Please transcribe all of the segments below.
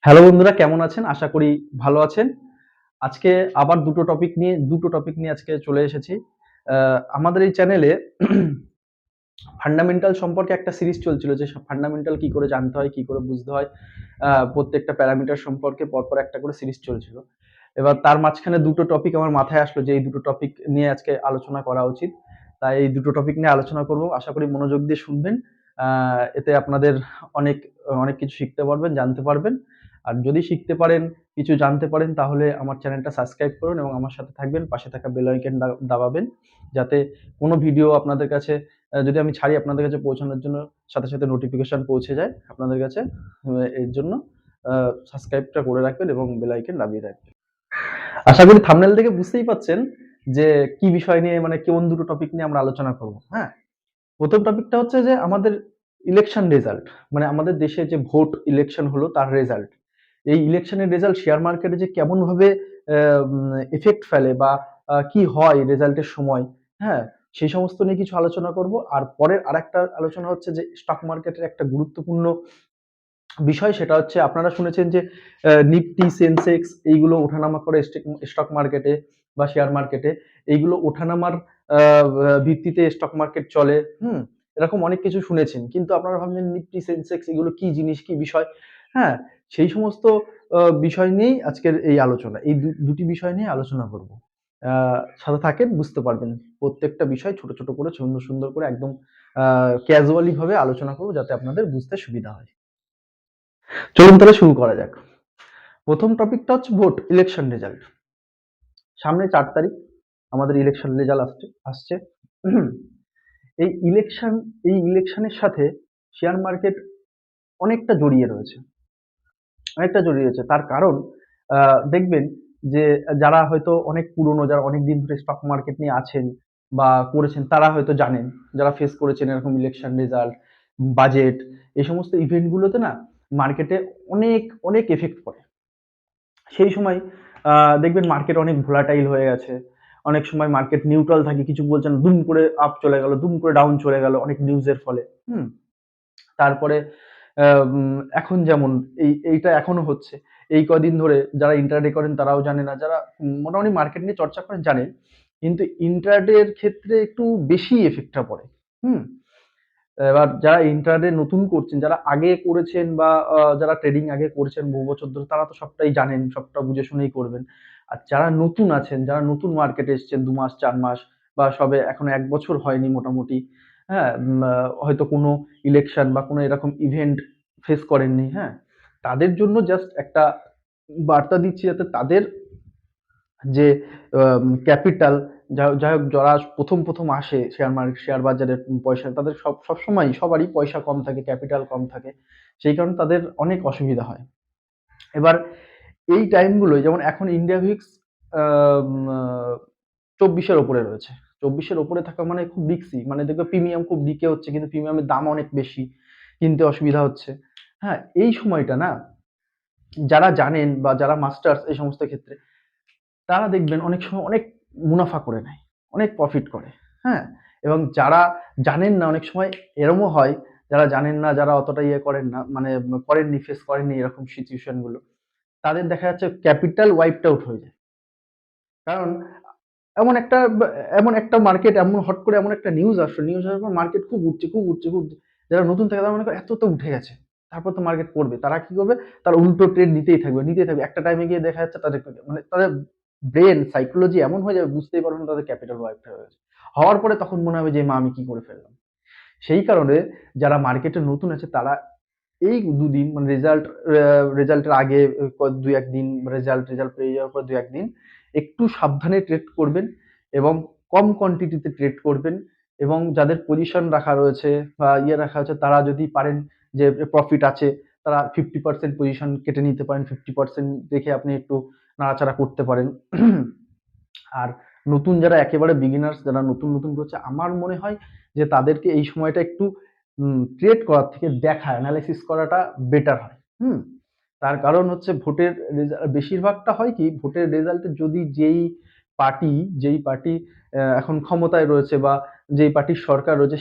Hello বন্ধুরা, কেমন আছেন? আশা করি ভালো আছেন। আজকে আবার দুটো টপিক নিয়ে আজকে চলে এসেছি। আমাদের এই চ্যানেলে ফান্ডামেন্টাল সম্পর্কে একটা সিরিজ চলছিল যে ফান্ডামেন্টাল কি করে জানতে হয়, কি করে বুঝতে হয়, প্রত্যেকটা প্যারামিটার সম্পর্কে পরপর একটা করে সিরিজ চলছিল। এবার তার মাঝখানে দুটো টপিক আমার মাথায় আসলো যে এই দুটো টপিক নিয়ে আজকে আলোচনা করা উচিত। তাই এই দুটো টপিক নিয়ে আলোচনা করব। আশা করি মনোযোগ দিয়ে শুনবেন। এতে আপনাদের অনেক অনেক কিছু শিখতে পারবেন, জানতে পারবেন। আর যদি শিখতে পারেন, কিছু জানতে পারেন তাহলে আমার চ্যানেলটা সাবস্ক্রাইব করুন এবং আমার সাথে থাকবেন। পাশে থাকা বেল আইকন দাবাবেন যাতে কোনো ভিডিও আপনাদের কাছে যদি আমি ছাড়ি আপনাদের কাছে পৌঁছানোর জন্য সাথে সাথে নোটিফিকেশন পৌঁছে যায় আপনাদের কাছে। এর জন্য সাবস্ক্রাইবটা করে রাখবেন এবং বেল আইকন দাবিয়ে রাখবেন। আশা করি থাম্বনেল থেকে বুঝতেই পাচ্ছেন যে কি বিষয় নিয়ে, মানে কোন দুটো টপিক নিয়ে আমরা আলোচনা করব। হ্যাঁ, প্রথম টপিকটা হচ্ছে যে আমাদের ইলেকশন রেজাল্ট, মানে আমাদের দেশে যে ভোট ইলেকশন হলো তার রেজাল্ট। এই ইলেকশনের রেজাল্ট শেয়ার মার্কেটে যে কেমন ভাবে এফেক্ট ফেলে বা কি হয় রেজাল্টের সময়। হ্যাঁ, সেই সমস্ত নিয়ে কিছু আলোচনা করব। আর পরের আরেকটা আলোচনা হচ্ছে যে স্টক মার্কেটের একটা গুরুত্বপূর্ণ বিষয়, সেটা হচ্ছে আপনারা শুনেছেন যে নিফটি, সেনসেক্স এইগুলো ওঠানামা করে স্টক মার্কেটে বা শেয়ার মার্কেটে। এইগুলো ওঠানামার ভিত্তিতে স্টক মার্কেট চলে। এরকম অনেক কিছু শুনেছেন, কিন্তু আপনারা ভাবছেন নিফটি, সেনসেক্স এগুলো কি জিনিস, কি বিষয়। হ্যাঁ, সেই সমস্ত বিষয় নিয়েই আজকের এই আলোচনা। এই দুটি বিষয় নিয়ে আলোচনা করব। সাথে থাকেন, বুঝতে পারবেন। প্রত্যেকটা বিষয় ছোট ছোট করে সুন্দর সুন্দর করে একদম ক্যাজুয়ালি ভাবে আলোচনা করবো যাতে আপনাদের বুঝতে সুবিধা হয়। চলুন তাহলে শুরু করা যাক। প্রথম টপিকটা হচ্ছে ভোট ইলেকশন রেজাল্ট। সামনে 4 তারিখ আমাদের ইলেকশন রেজাল্ট আসছে। এই ইলেকশন এই ইলেকশনের সাথে শেয়ার মার্কেট অনেকটা জড়িয়ে রয়েছে, অনেকটা জড়িয়ে রয়েছে। তার কারণ দেখবেন যে যারা হয়তো অনেক পুরনো, যারা অনেক দিন ধরে স্টক মার্কেট নিয়ে আছেন বা করেছেন, তারা হয়তো জানেন, যারা ফেস করেছেন এরকম ইলেকশন রেজাল্ট, বাজেট, এই সমস্ত ইভেন্ট গুলোতে না মার্কেটে অনেক অনেক এফেক্ট পড়ে। সেই সময় দেখবেন মার্কেট অনেক ভোলাটাইল হয়ে গেছে। অনেক সময় মার্কেট নিউট্রাল থাকে, কিছু বলছেন, দুম করে আপ চলে গেল, দুম করে ডাউন চলে গেল অনেক নিউজের ফলে। হুম তারপরে এখন যেমন এইটা এখনো হচ্ছে। এই কদিন ধরে যারা ইন্ট্রাডে করেন তারাও জানে না, যারা মোটামুটি মার্কেট নিয়ে চর্চা করেন জানেন, কিন্তু ইন্ট্রাডের ক্ষেত্রে একটু বেশি এফেক্টটা পড়ে। হুম এবার যারা ইন্ট্রাডে নতুন করছেন, যারা আগে করেছেন বা যারা ট্রেডিং আগে করেছেন বহু বছর ধরে, তারা তো সবটাই জানেন, সবটা বুঝে শুনেই করবেন। আর যারা নতুন আছেন, যারা নতুন মার্কেটে এসেছেন ২ মাস ৪ মাস বা সবে এখনো ১ বছর হয়নি মোটামুটি, হ্যাঁ? হয়তো কোনো ইলেকশন বা কোনো এরকম ইভেন্ট ফেস করেননি, হ্যাঁ? তাদের জন্য জাস্ট একটা বার্তা দিচ্ছি যাতে তাদের যে ক্যাপিটাল, যাই হোক, যারা প্রথম আসে শেয়ার বাজারে পয়সা, তাদের সবসময়ই সবারই পয়সা কম থাকে, ক্যাপিটাল কম থাকে। সেই কারণে তাদের অনেক অসুবিধা হয়। এবার এই টাইমগুলোয় যেমন এখন ইন্ডিয়া ভিক্স আম আ ২৪ এর উপরে রয়েছে। ২৪ এর উপরে থাকা মানে খুব রিস্কি। মানে দেখবে প্রিমিয়াম খুব ডিকে হচ্ছে, কিন্তু প্রিমিয়ামের দাম অনেক বেশি। কিনতে অসুবিধা হচ্ছে। হ্যাঁ? এই সময়টা না যারা জানেন বা যারা মাস্টার্স এই সমস্ত ক্ষেত্রে, তারা দেখবেন অনেক সময় অনেক মুনাফা করে নেয়, অনেক প্রফিট করে। হ্যাঁ? এবং যারা জানেন না, অনেক সময় এরকমও হয়, যারা জানেন না, যারা অতটা ইয়ে করেন না, মানে করেননি, ফেস করেননি এরকম সিচুয়েশন গুলো, তাদের দেখা যাচ্ছে ক্যাপিটাল ওয়াইপড আউট হয়ে যায়। কারণ এমন একটা এমন একটা মার্কেট, এমন হট করে এমন একটা নিউজ আসলো, নিউজ আসার পর মার্কেট খুব উঠছে, খুব উঠছে, খুব উঠছে। যারা নতুন থাকে তারা মনে করে এত তো উঠে গেছে। তারপর তো মার্কেট পড়বে। তারা কি করবে? তারা উল্টো ট্রেড নিতেই থাকবে, নিতেই থাকবে। একটা টাইমে গিয়ে দেখা যাচ্ছে তাদের, মানে তাদের ব্রেইন সাইকোলজি এমন হয়ে যাবে, বুঝতেই পারবে না তাদের ক্যাপিটাল ওয়াইপড হয়ে গেছে। হওয়ার পরে তখন মনে হবে যে মা আমি কি করে ফেললাম। সেই কারণে যারা মার্কেটে নতুন আছে তারা এই ২ দিন, মানে রেজাল্টের আগে ২-১ দিন, রেজাল্ট পেয়ে যাওয়ার পর ২-১ দিন একটু সাবধানে ট্রেড করবেন এবং কম কোয়ান্টিটিতে ট্রেড করবেন। এবং যাদের পজিশন রাখা রয়েছে বা ইয়ে রাখা আছে, তারা যদি পারেন যে প্রফিট আছে, তারা 50% পজিশন কেটে নিতে পারেন। 50% রেখে আপনি একটু নাড়াচাড়া করতে পারেন। আর নতুন যারা একেবারে বিগিনার্স, যারা নতুন করছে, আমার মনে হয় যে তাদেরকে এই সময়টা একটু ট্রেড করার থেকে দেখা, এনালাইসিস করাটা বেটার হয়। তার কারণ হচ্ছে ভোটের বেশিরভাগটা হয় কি, ভোটের রেজাল্টে যদি পার্টি যেই পার্টি এখন ক্ষমতায় রয়েছে বা যেই পার্টির সরকার রয়েছে,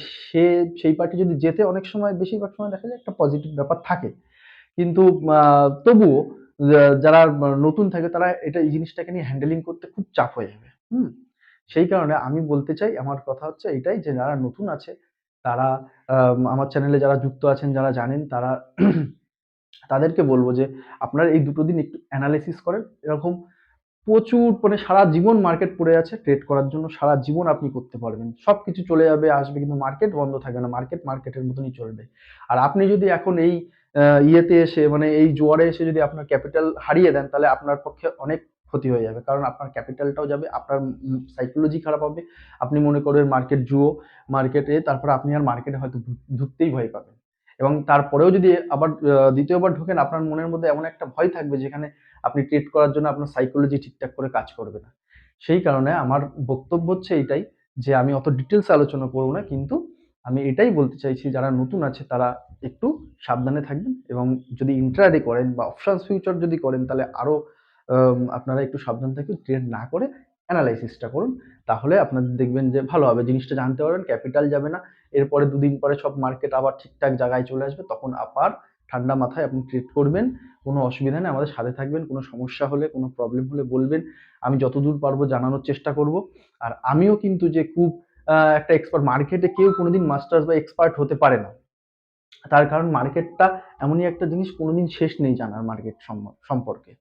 সেই পার্টি যদি জেতে, অনেক সময় বেশিরভাগ সময় দেখা যায় একটা পজিটিভ ব্যাপার থাকে। কিন্তু তবুও যারা নতুন থাকে তারা এই জিনিসটাকে নিয়ে হ্যান্ডেলিং করতে খুব চাপ হয়ে যাবে। হুম? সেই কারণে আমি বলতে চাই, আমার কথা হচ্ছে এটাই যে যারা নতুন আছে তারা আমার চ্যানেলে যারা যুক্ত আছেন, যারা জানেন তারা তাদেরকে বলব যে আপনারা এই দুটো দিন একটু এনালাইসিস করেন। এরকম প্রচুর মানে সারা জীবন মার্কেট পড়ে আছে ট্রেড করার জন্য, সারা জীবন আপনি করতে পারবেন। সবকিছু চলে যাবে, আসবে, কিন্তু মার্কেট বন্ধ থাকবে না। মার্কেট মার্কেটের মতনই চলবে। আর আপনি যদি এখন এই ইয়েতে এসে মানে এই জোয়ারে এসে যদি আপনার ক্যাপিটাল হারিয়ে দেন, তাহলে আপনার পক্ষে অনেক ক্ষতি হয়ে যাবে। কারণ আপনার ক্যাপিটালটাও যাবে, আপনার সাইকোলজি খারাপ হবে। আপনি মনে করবেন মার্কেট জুয়ো, মার্কেটে তারপরে আপনি আর মার্কেটে হয়তো ঢুকতেই ভয় পাবেন। এবং তারপরেও যদি আবার দ্বিতীয়বার ঢোকেন, আপনার মনের মধ্যে এমন একটা ভয় থাকবে যেখানে আপনি ট্রেড করার জন্য আপনার সাইকোলজি ঠিকঠাক করে কাজ করবে না। সেই কারণে আমার বক্তব্য হচ্ছে এইটাই যে আমি অত ডিটেলস আলোচনা করব না, কিন্তু আমি এটাই বলতে চাইছি যারা নতুন আছে তারা একটু সাবধানে থাকবেন, এবং যদি ইন্ট্রাডে করেন বা অপশনস ফিউচার যদি করেন তাহলে আরো আপনারা একটু সাবধান থাকবেন, ট্রেড না করে অ্যানালাইসিসটা করুন। তাহলে আপনাদের দেখবেন যে ভালো হবে, জিনিসটা জানতে পারবেন, ক্যাপিটাল যাবে না। এরপরে দুদিন পরে সব মার্কেট আবার ঠিকঠাক জায়গায় চলে আসবে, তখন আবার ঠান্ডা মাথায় আপনি ট্রেড করবেন। কোনো অসুবিধা নেই, আমাদের সাথে থাকবেন। কোনো সমস্যা হলে, কোনো প্রবলেম হলে বলবেন। আমি যতদূর পারবো জানানোর চেষ্টা করব। আর আমিও কিন্তু যে খুব একটা এক্সপার্ট, মার্কেটে কেউ কোনোদিন মাস্টার্স বা এক্সপার্ট হতে পারে না। তার কারণ মার্কেটটা এমনই একটা জিনিস, কোনোদিন শেষ নেই জানার মার্কেট সম্পর্কে।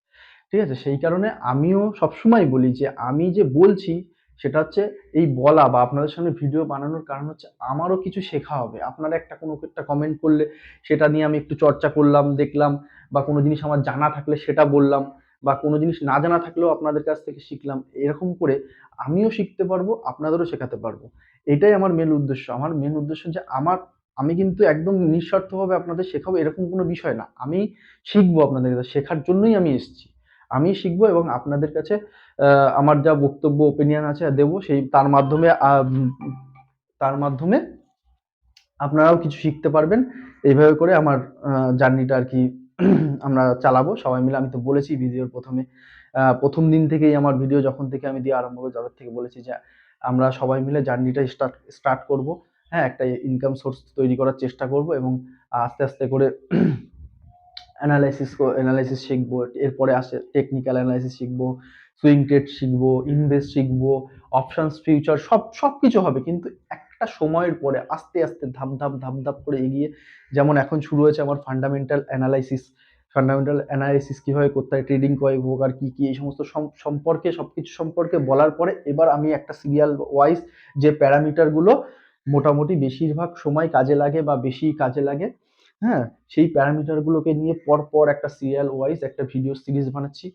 ঠিক আছে? সেই কারণে আমিও সবসময় বলি যে আমি যে বলছি সেটা হচ্ছে এই বলা বা আপনাদের সামনে ভিডিও বানানোর কারণ হচ্ছে আমারও কিছু শেখা হবে। আপনারা কোনো একটা কমেন্ট করলে সেটা নিয়ে আমি একটু চর্চা করলাম, দেখলাম, বা কোনো জিনিস আমার জানা থাকলে সেটা বললাম, বা কোনো জিনিস না জানা থাকলেও আপনাদের কাছ থেকে শিখলাম। এরকম করে আমিও শিখতে পারবো, আপনাদেরও শেখাতে পারবো। এটাই আমার মেন উদ্দেশ্য। আমার মেন উদ্দেশ্য যে আমি কিন্তু একদম নিঃস্বার্থভাবে আপনাদের শেখাবো এরকম কোনো বিষয় না। আমি শিখবো আপনাদের কাছে, শেখার জন্যই আমি এসেছি। আমি শিখবো এবং আপনাদের কাছে আমার যা বক্তব্য, ওপিনিয়ন আছে দেবো, তার মাধ্যমে আপনারাও কিছু শিখতে পারবেন। এইভাবে করে আমার জার্নিটা আরকি আমরা চালাবো সবাই মিলে। আমি তো বলেছি ভিডিওর ১ম এ ১ম দিন থেকেই আমার ভিডিও যখন থেকে আমি দেওয়া আরম্ভ করি তখন থেকে বলেছি যে আমরা সবাই মিলে জার্নিটা স্টার্ট করব। হ্যাঁ? একটা ইনকাম সোর্স তৈরি করার চেষ্টা করব, এবং আস্তে, আস্তে করে অ্যানালাইসিস শিখবো। এরপরে আসে টেকনিক্যাল অ্যানালাইসিস শিখবো, সুইং ট্রেড শিখবো, ইনভেস্ট শিখবো, অপশনস ফিউচার সবকিছু হবে। কিন্তু একটা সময়ের পরে আস্তে, আস্তে ধাপ করে এগিয়ে, যেমন এখন শুরু হয়েছে আমার ফান্ডামেন্টাল অ্যানালাইসিস। ফান্ডামেন্টাল অ্যানালাইসিস কিভাবে করতে হয়, ট্রেডিং কয় প্রকার, কি এই সমস্ত সম্পর্কে সবকিছু সম্পর্কে বলার পরে এবার আমি একটা সিরিয়াল ওয়াইজ যে প্যারামিটার গুলো মোটামুটি বেশিরভাগ সময় কাজে লাগে বা বেশি কাজে লাগে, হ্যাঁ? সেই প্যারামিটার গুলোকে নিয়ে পরপর একটা সিরিয়াল ওয়াইজ একটা ভিডিও সিরিজ বানাচ্ছি।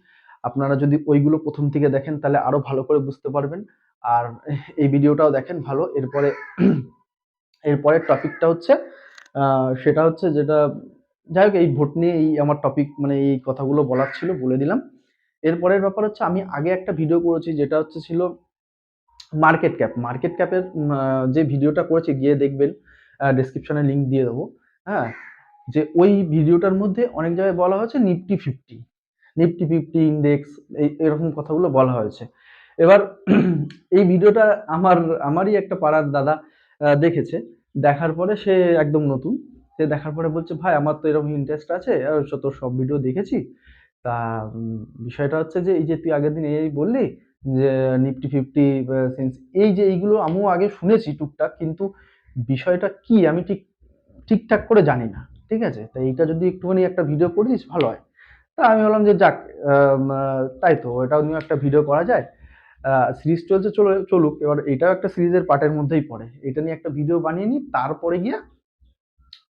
আপনারা যদি ওইগুলো ১ম থেকে দেখেন তাহলে আরো ভালো করে বুঝতে পারবেন। আর এই ভিডিওটাও দেখেন ভালো। এরপরের টপিকটা হচ্ছে সেটা হচ্ছে যেটা, যাই হোক এই ভোট নিয়ে এই আমার টপিক, মানে এই কথাগুলো বলার ছিল, বলে দিলাম। এরপরের ব্যাপার হচ্ছে আমি আগে একটা ভিডিও করেছি যেটা হচ্ছে ছিল মার্কেট ক্যাপ। মার্কেট ক্যাপের যে ভিডিওটা করেছি গিয়ে দেখবেন, ডেসক্রিপশনে লিংক দিয়ে দেবো। হ্যাঁ? যে ওই ভিডিওটার মধ্যে অনেক জায়গায় বলা হয়েছে নিফটি 50 ইন্ডেক্স, এরকম কথাগুলো বলা হয়েছে। এবার এই ভিডিওটা আমারই একটা পাড়ার দাদা দেখেছে। দেখার পরে সে একদম নতুন। সে দেখার পরে বলছে, "ভাই আমার তো এরকম ইন্টারেস্ট আছে। তোর সব ভিডিও দেখেছি। তা বিষয়টা হচ্ছে যে এই যে তুই আগের দিন এই বললি যে নিফটি 50 সেন্স, এই যে এইগুলো আমিও আগে শুনেছি টুকটাক, কিন্তু বিষয়টা কি আমি ঠিকঠাক করে জানি না। ঠিক আছে? তা এইটা যদি একটুখানি একটা ভিডিও করে দিস ভালো হয়।" তা আমি বললাম যে যাক, তাই তো এটাও নিয়েও একটা ভিডিও করা যায়। সিরিজ চলছে, চলুক। এবার এটাও একটা সিরিজের পার্টের মধ্যেই পড়ে। এটা নিয়ে একটা ভিডিও বানিয়ে নিই, তারপরে গিয়ে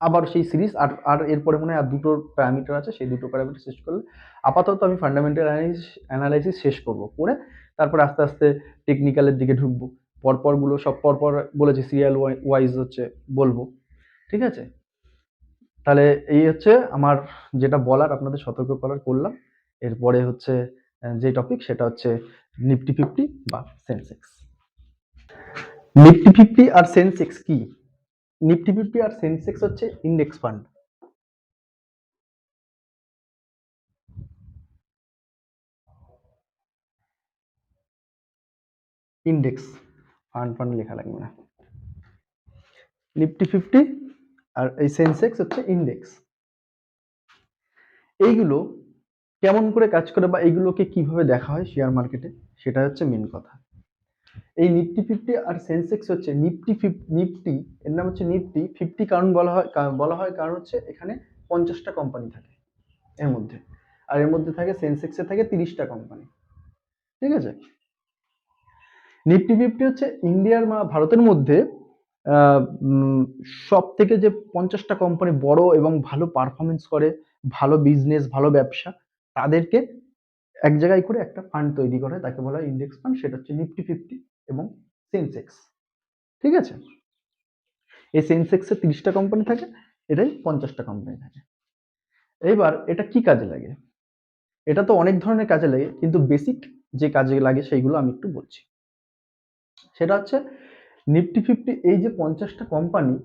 আবার সেই সিরিজ আর এরপরে মনে হয় আর দুটো প্যারামিটার আছে, সেই দুটো প্যারামিটার শেষ করলে আপাতত আমি ফান্ডামেন্টাল অ্যানালাইসিস শেষ করব। করে তারপরে আস্তে, আস্তে টেকনিক্যালের দিকে ঢুকবো। পরপরগুলো সব পরপর বলেছি সিরিয়াল ওয়াইজ হচ্ছে বলবো। ঠিক আছে? তাহলে এই হচ্ছে আমার যেটা বলার, আপনাদের সতর্ক করার করলাম। এরপরে হচ্ছে যে টপিক সেটা হচ্ছে নিফটি 50 বা সেনসেক্স। নিফটি 50 আর সেনসেক্স কি? নিফটি 50 আর সেনসেক্স হচ্ছে ইন্ডেক্স ফান্ড। ইন্ডেক্স ফান্ড লেখা লাগবে না। নিফটি 50 আর এই সেন্সেক্স হচ্ছে ইন্ডেক্স। এইগুলো কেমন করে কাজ করে বা এইগুলোকে কিভাবে দেখা হয় শেয়ার মার্কেটে, সেটা হচ্ছে মেন কথা। এই নিফটি ফিফটি আর সেন্সেক্স হচ্ছে নিফটি, এর নাম হচ্ছে নিফটি ফিফটি, কারণ বলা হয় কারণ হচ্ছে এখানে 50টা কোম্পানি থাকে এর মধ্যে, আর এর মধ্যে থাকে সেন্সেক্সে থাকে 30টা কোম্পানি। ঠিক আছে, নিফটি ফিফটি হচ্ছে ইন্ডিয়ার ভারতের মধ্যে সব থেকে যে 50টা কোম্পানি বড় এবং ভালো পারফরমেন্স করে, ভালো বিজনেস, ভালো ব্যবসা, তাদেরকে এক জায়গায় করে একটা ফান্ড তৈরি করে, তাকে বলা হয় ইন্ডেক্স ফান্ড। সেটা হচ্ছে নিফটি ফিফটি এবং সেন্সেক্স। ঠিক আছে, এই সেন্সেক্সে 30টা কোম্পানি থাকে, এটাই 50টা কোম্পানি থাকে। এবার এটা কি কাজে লাগে? এটা তো অনেক ধরনের কাজে লাগে, কিন্তু বেসিক যে কাজে লাগে সেইগুলো আমি একটু বলছি। সেটা হচ্ছে নিফটি ফিফটি, এই যে 50টা কোম্পানি,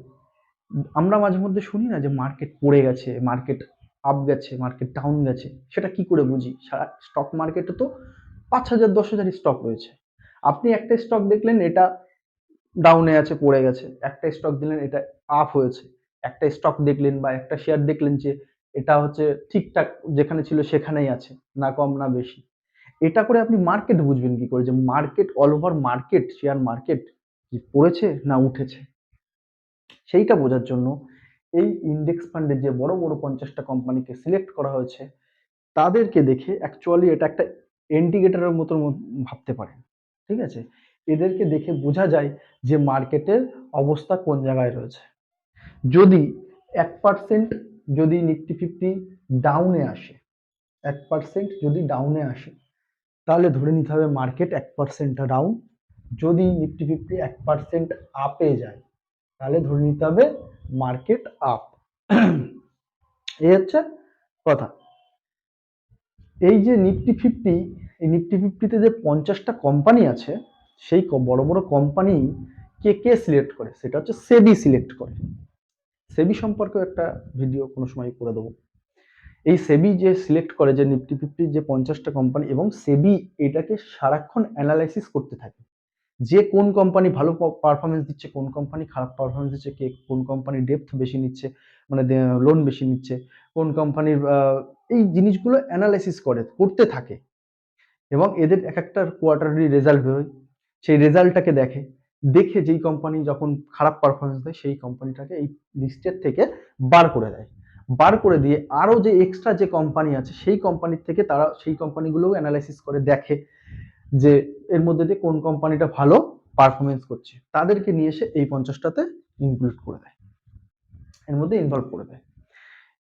আমরা মাঝে মধ্যে শুনি না যে মার্কেট পড়ে গেছে, মার্কেট আপ গেছে, মার্কেট ডাউন গেছে, সেটা কি করে বুঝি? সারা স্টক মার্কেটে তো 5,000 10,000 স্টক রয়েছে। আপনি একটা স্টক দেখলেন এটা ডাউনে আছে, পড়ে গেছে, একটা স্টক দিলেন এটা আপ হয়েছে, একটা স্টক দেখলেন বা একটা শেয়ার দেখলেন যে এটা হচ্ছে ঠিকঠাক যেখানে ছিল সেখানেই আছে, না কম না বেশি। এটা করে আপনি মার্কেট বুঝবেন কি করে যে market, all over market, share market কি পড়েছে না উঠেছে? সেইটা বোঝার জন্য এই ইন্ডেক্স ফান্ডের যে বড় বড় 50টা কোম্পানিকে সিলেক্ট করা হয়েছে, তাদেরকে দেখে অ্যাকচুয়ালি এটা একটা ইন্ডিকেটরের মতো ভাবতে পারেন। ঠিক আছে, এদেরকে দেখে বোঝা যায় যে মার্কেটের অবস্থা কোন জায়গায় রয়েছে। যদি 1% যদি নিফটি ফিফটি ডাউনে আসে, 1% যদি ডাউনে আসে, তাহলে ধরে নিতে হবে মার্কেট 1% ডাউন। যদি নিফটি ফিফটি 1% আপে যায়, তাহলে ধরে নিতে হবে মার্কেট আপ। এই হচ্ছে কথা। এই যে নিফটি ফিফটি, এই নিফটি ফিফটিতে যে 50টা কোম্পানি আছে, সেই বড় বড় কোম্পানি কে কে সিলেক্ট করে? সেটা হচ্ছে সেবি সিলেক্ট করে। সেবি সম্পর্কে একটা ভিডিও কোনো সময় করে দেবো। এই সেবি যে সিলেক্ট করে যে নিফটি ফিফটি যে 50টা কোম্পানি, এবং সেবি এটাকে সারাক্ষণ অ্যানালাইসিস করতে থাকে যে কোন কোম্পানি ভালো পারফরমেন্স দিচ্ছে, কোন কোম্পানি খারাপ পারফরমেন্স দিচ্ছে, কে কোন কোম্পানির ডেপথ বেশি নিচ্ছে, মানে লোন বেশি নিচ্ছে, কোন কোম্পানির, এই জিনিসগুলো অ্যানালাইসিস করতে থাকে। এবং এদের এক একটা কোয়ার্টারলি রেজাল্ট বেরোয়, সেই রেজাল্টটাকে দেখে যেই কোম্পানি যখন খারাপ পারফরমেন্স দেয় সেই কোম্পানিটাকে এই লিস্টের থেকে বার করে দেয়। বার করে দিয়ে আরো যে এক্সট্রা যে কোম্পানি আছে সেই কোম্পানির থেকে তারা সেই কোম্পানিগুলোও অ্যানালাইসিস করে দেখে যে এর মধ্যে দিয়ে কোন কোম্পানিটা ভালো পারফরমেন্স করছে, তাদেরকে নিয়ে এসে এই 50টাতে ইনক্লুড করে দেয়, এর মধ্যে ইনভলভ করে দেয়।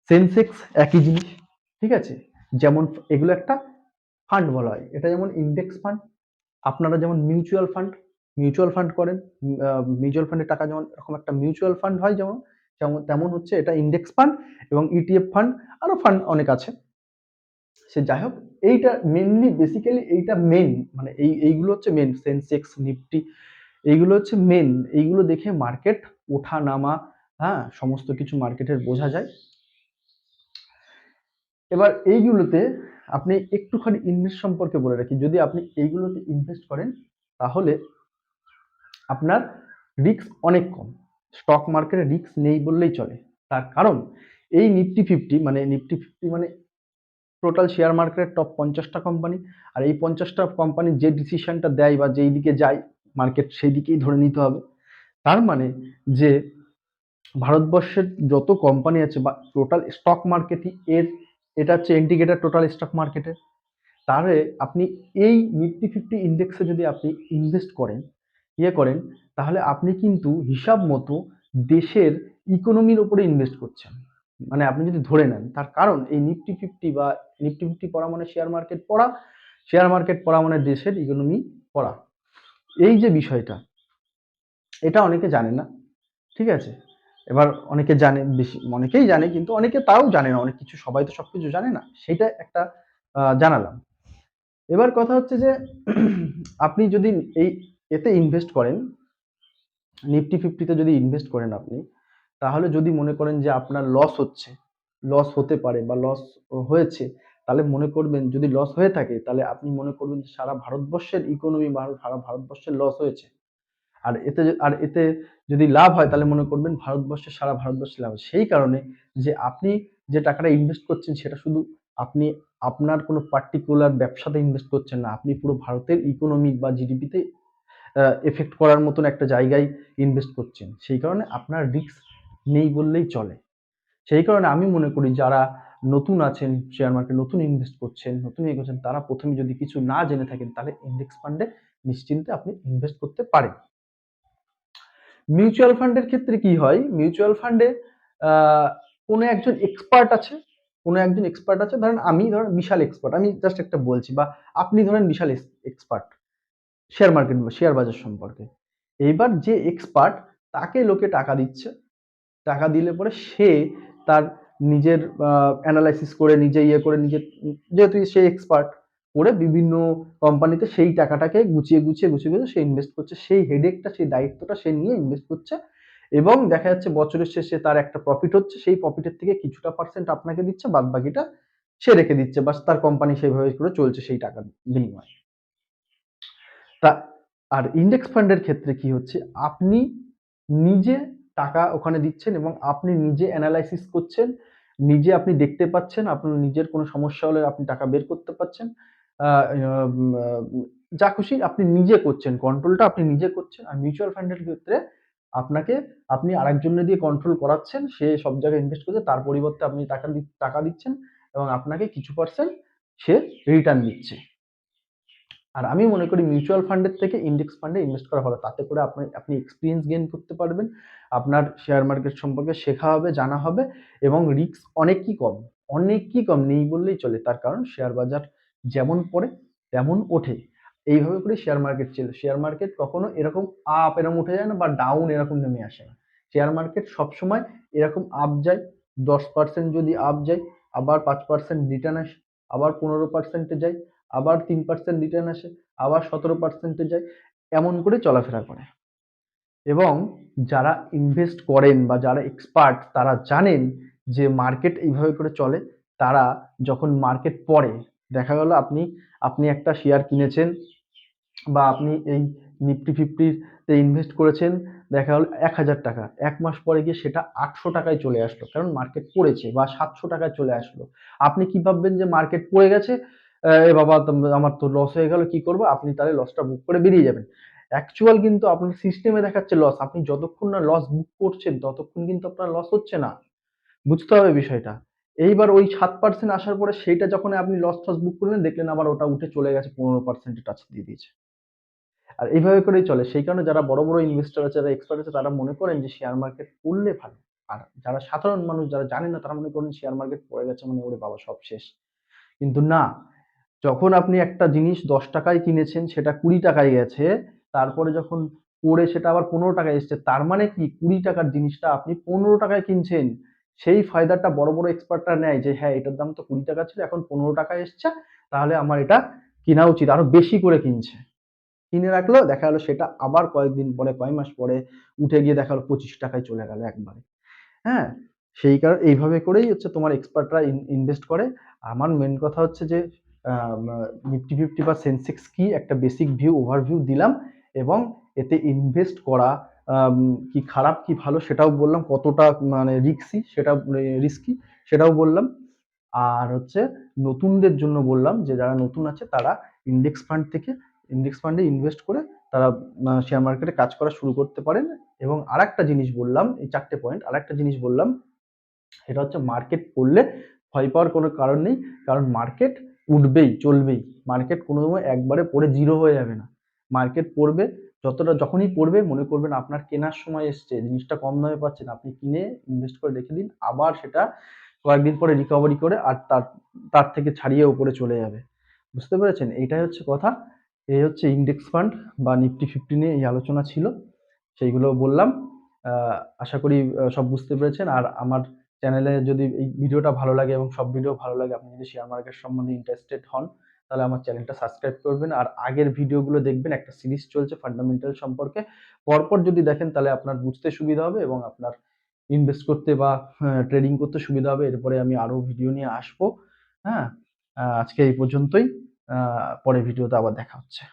সেন্সেক্স একই জিনিস। ঠিক আছে, যেমন এগুলো একটা ফান্ড বলা হয়, এটা যেমন ইন্ডেক্স ফান্ড। আপনারা যেমন মিউচুয়াল ফান্ড করেন, মিউচুয়াল ফান্ডের টাকা যেমন এরকম একটা মিউচুয়াল ফান্ড হয়, যেমন যেমন তেমন হচ্ছে এটা ইন্ডেক্স ফান্ড এবং ইটিএফ ফান্ড, আরো ফান্ড অনেক আছে। সে যাই হোক, এইটা মেনলি বেসিক্যালি এইটা মেন, মানে এইগুলো হচ্ছে মেন, সেন্সেক্স নিফটি এইগুলো হচ্ছে মেন। এইগুলো দেখে মার্কেট ওঠা নামা, হ্যাঁ, সমস্ত কিছু মার্কেটের বোঝা যায়। এবার এইগুলোতে আপনি একটুখানি ইনভেস্ট সম্পর্কে বলে রাখি, যদি আপনি এইগুলোতে ইনভেস্ট করেন তাহলে আপনার রিস্ক অনেক কম। স্টক মার্কেটে রিস্ক নেই বললেই চলে। তার কারণ এই নিফটি ফিফটি মানে টোটাল শেয়ার মার্কেটের টপ 50টা কোম্পানি, আর এই 50টা কোম্পানি যে ডিসিশনটা দেয় বা যেই দিকে যায় মার্কেট সেই দিকেই ধরে নিতে হবে। তার মানে যে ভারতবর্ষের যত কোম্পানি আছে বা টোটাল স্টক মার্কেটই এটা হচ্ছে ইন্ডিকেটর টোটাল স্টক মার্কেটের। তাহলে আপনি এই নিফটি ফিফটি ইন্ডেক্সে যদি আপনি ইনভেস্ট করেন, করেন, তাহলে আপনি কিন্তু হিসাব মতো দেশের ইকোনমির উপরে ইনভেস্ট করছেন। মানে আপনি যদি ধরে নেন, তার কারণ এই নিফটি ফিফটি বা নিফটি ফিফটি পড়া মানে শেয়ার মার্কেট পড়া, শেয়ার মার্কেট পড়া মানে দেশের ইকোনমি পড়া। এই যে বিষয়টা, এটা অনেকে জানে না। ঠিক আছে, এবার অনেকে জানে, বেশি অনেকেই জানে, কিন্তু অনেকে তাও জানে না অনেক কিছু, সবাই তো সবকিছু জানে না, সেটা একটা জানালাম। এবার কথা হচ্ছে যে আপনি যদি এই এতে ইনভেস্ট করেন, নিফটি ফিফটিতে যদি ইনভেস্ট করেন আপনি, তাহলে যদি মনে করেন যে আপনার লস হচ্ছে, লস হতে পারে বা লস হয়েছে, তাহলে মনে করবেন, যদি লস হয়ে থাকে তাহলে আপনি মনে করবেন যে সারা ভারতবর্ষের ইকোনমি বা সারা ভারতবর্ষের লস হয়েছে। আর এতে যদি লাভ হয় তাহলে মনে করবেন সারা ভারতবর্ষে লাভ হয়। সেই কারণে যে আপনি যে টাকাটা ইনভেস্ট করছেন সেটা শুধু আপনি আপনার কোনো পার্টিকুলার ব্যবসাতে ইনভেস্ট করছেন না, আপনি পুরো ভারতের ইকোনমিক বা জিডিপিতে এফেক্ট করার মতন একটা জায়গায় ইনভেস্ট করছেন। সেই কারণে আপনার রিস্ক নেই বললেই চলে। সেই কারণে আমি মনে করি যারা নতুন আছেন, শেয়ার মার্কেটে নতুন ইনভেস্ট করছেন, নতুন ইয়ে করছেন, তারা প্রথমে যদি কিছু না জেনে থাকেন তাহলে ইন্ডেক্স ফান্ডে নিশ্চিন্তে আপনি ইনভেস্ট করতে পারেন। মিউচুয়াল ফান্ডের ক্ষেত্রে কি হয়, মিউচুয়াল ফান্ডে কোনো একজন এক্সপার্ট আছে, ধরেন আমি ধরেন বিশাল এক্সপার্ট, আমি জাস্ট একটা বলছি, বা আপনি ধরেন বিশাল এক্সপার্ট শেয়ার মার্কেট বা শেয়ার বাজার সম্পর্কে। এইবার যে এক্সপার্ট তাকে লোকে টাকা দিচ্ছে, টাকা দিলে পরে সে তার নিজের অ্যানালাইসিস করে নিজে ইয়ে করে নিজে, যেহেতু সে এক্সপার্ট, করে বিভিন্ন কোম্পানিতে সেই টাকাটাকে গুছিয়ে গুছিয়ে গুছিয়ে গুছিয়ে সে ইনভেস্ট করছে, সেই হেডেকটা সেই দায়িত্বটা সে নিয়ে ইনভেস্ট করছে, এবং দেখা যাচ্ছে বছরের শেষে তার একটা প্রফিট হচ্ছে, সেই প্রফিটের থেকে কিছুটা পার্সেন্ট আপনাকে দিচ্ছে, বাদ বাকিটা সে রেখে দিচ্ছে, বাস তার কোম্পানি সেইভাবে করে চলছে সেই টাকার বিনিময়ে। তা আর ইন্ডেক্স ফান্ডের ক্ষেত্রে কি হচ্ছে, আপনি নিজে টাকা ওখানে দিচ্ছেন এবং আপনি নিজে অ্যানালাইসিস করছেন, নিজে আপনি দেখতে পাচ্ছেন, আপনার নিজের কোনো সমস্যা হলে আপনি টাকা বের করতে পারছেন, যা খুশি আপনি নিজে করছেন, কন্ট্রোলটা আপনি নিজে করছেন। আর মিউচুয়াল ফান্ডের ক্ষেত্রে আপনাকে আপনি আরেকজনের দিয়ে কন্ট্রোল করাচ্ছেন, সে সব জায়গায় ইনভেস্ট করছে, তার পরিবর্তে আপনি টাকা দিচ্ছেন এবং আপনাকে কিছু পার্সেন্ট সে রিটার্ন দিচ্ছে। আর আমি মনে করি মিউচুয়াল ফান্ডের থেকে ইন্ডেক্স ফান্ডে ইনভেস্ট করা ভালো, তাতে করে আপনি এক্সপিরিয়েন্স গেইন করতে পারবেন, আপনার শেয়ার মার্কেট সম্পর্কে শেখা হবে, জানা হবে, এবং রিস্ক অনেকই কম নেই বললেই চলে। তার কারণ শেয়ার বাজার যেমন পড়ে তেমন ওঠে, এইভাবে করে শেয়ার মার্কেট ছিল। শেয়ার মার্কেট কখনো এরকম আপ এরকম উঠে যায় না, বা ডাউন এরকম নেমে আসে না। শেয়ার মার্কেট সবসময় এরকম আপ যায়, 10% যদি আপ যায়, আবার 5% রিটার্ন আসে, আবার 15% যায়, আবার 3% রিটার্ন আসে, আবার 17% যায়, এমন করে চলাফেরা করে। এবং যারা ইনভেস্ট করেন বা যারা এক্সপার্ট তারা জানেন যে মার্কেট এইভাবে করে চলে। তারা যখন মার্কেট পড়ে, দেখা গেল আপনি আপনি একটা শেয়ার কিনেছেন বা আপনি এই নিফটি ফিফটিতে ইনভেস্ট করেছেন, দেখা গেল 1000 টাকা, 1 মাস পরে গিয়ে সেটা 800 টাকায় চলে আসলো, কারণ মার্কেট পড়েছে, বা 700 টাকায় চলে আসলো। আপনি কি ভাববেন যে মার্কেট পড়ে গেছে, এ বাবা আমার তো লস হয়ে গেল, কি করবো, আপনি তাহলে লসটা বুক করে বেরিয়ে যাবেন। অ্যাকচুয়াল কিন্তু আপনার সিস্টেমে দেখাচ্ছে লস, আপনি যতক্ষণ না লস বুক করছেন ততক্ষণ কিন্তু আপনার লস হচ্ছে না, বুঝতে হবে বিষয়টা। এইবার ওই 7% আসার পরে সেইটা যখন আপনি লস টস বুক করলেন, দেখলেন আবার ওটা উঠে চলে গেছে, 15% টাচ দিয়ে দিয়েছে। আর এইভাবে করেই চলে। সেই কারণে যারা বড়, বড় ইনভেস্টর আছে, যারা এক্সপার্ট আছে, তারা মনে করেন যে শেয়ার মার্কেট পড়লে ভালো। আর যারা সাধারণ মানুষ যারা জানে না, তারা মনে করেন শেয়ার মার্কেট পড়ে গেছে মানে ওরে বাবা সব শেষ। কিন্তু না, যখন আপনি একটা জিনিস 10 টাকায় কিনেছেন সেটা 20 টাকায় গেছে, তারপরে যখন পড়ে সেটা আবার 15 টাকায় এসছে, তার মানে কি 20 টাকার জিনিসটা আপনি 15 টাকায় কিনছেন। সেই ফায়দাটা বড়, বড় এক্সপার্টরা নেয় যে হ্যাঁ, এটার দাম তো 20 টাকা ছিল, এখন 15 টাকায় এসছে, তাহলে আমার এটা কিনা উচিত। আরো বেশি করে কিনছে। কিনে রাখলো, দেখা গেল সেটা আবার কয়েকদিন পরে, কয়েক মাস পরে উঠে গিয়ে দেখা গেল 25 টাকায় চলে গেল একবারে। হ্যাঁ? সেই কারণে এইভাবে করেই হচ্ছে তোমার এক্সপার্টরা ইনভেস্ট করে। আমার মেইন কথা হচ্ছে যে নিফটি ফিফটি বা সেন্সেক্স কি একটা বেসিক ওভারভিউ দিলাম, এবং এতে ইনভেস্ট করা কি খারাপ কি ভালো সেটাও বললাম, কতটা মানে রিস্কি সেটাও বললাম। আর হচ্ছে নতুনদের জন্য বললাম যে যারা নতুন আছে তারা ইন্ডেক্স ফান্ড থেকে ইন্ডেক্স ফান্ডে ইনভেস্ট করে তারা শেয়ার মার্কেটে কাজ করা শুরু করতে পারেন। এবং আরেকটা জিনিস বললাম, এই 4টে পয়েন্ট, আরেকটা জিনিস বললাম, সেটা হচ্ছে মার্কেট পড়লে ভয় পাওয়ার কোনো কারণ নেই, কারণ মার্কেট উঠবেই, চলবেই। মার্কেট কোনো সময় একবারে পড়ে জিরো হয়ে যাবে না। মার্কেট পড়বে, যখনই পড়বে মনে করবেন আপনার কেনার সময় এসছে, জিনিসটা কম দামে পাচ্ছেন, আপনি কিনে ইনভেস্ট করে রেখে দিন, আবার সেটা কয়েকদিন পরে রিকভারি করে আর তার তার থেকে ছাড়িয়ে উপরে চলে যাবে। বুঝতে পেরেছেন? এইটাই হচ্ছে কথা। এই হচ্ছে ইন্ডেক্স ফান্ড বা নিফটি ফিফটি নিয়ে এই আলোচনা ছিল, সেইগুলো বললাম। আশা করি সব বুঝতে পেরেছেন। আর আমার চ্যানেলে যদি এই ভিডিওটা ভালো লাগে এবং সব ভিডিও ভালো লাগে, আপনি যদি শেয়ার মার্কেট সম্বন্ধে ইন্টারেস্টেড হন, তাহলে আমার চ্যানেলটা সাবস্ক্রাইব করবেন। আর আগের ভিডিওগুলো দেখবেন, একটা সিরিজ চলছে ফান্ডামেন্টাল সম্পর্কে। পরপর যদি দেখেন তাহলে আপনার বুঝতে সুবিধা হবে এবং আপনার ইনভেস্ট করতে বা ট্রেডিং করতে সুবিধা হবে। এরপরে আমি আরো ভিডিও নিয়ে আসবো। হ্যাঁ? আজকে এই পর্যন্তই। পরের ভিডিওতে আবার দেখা হচ্ছে।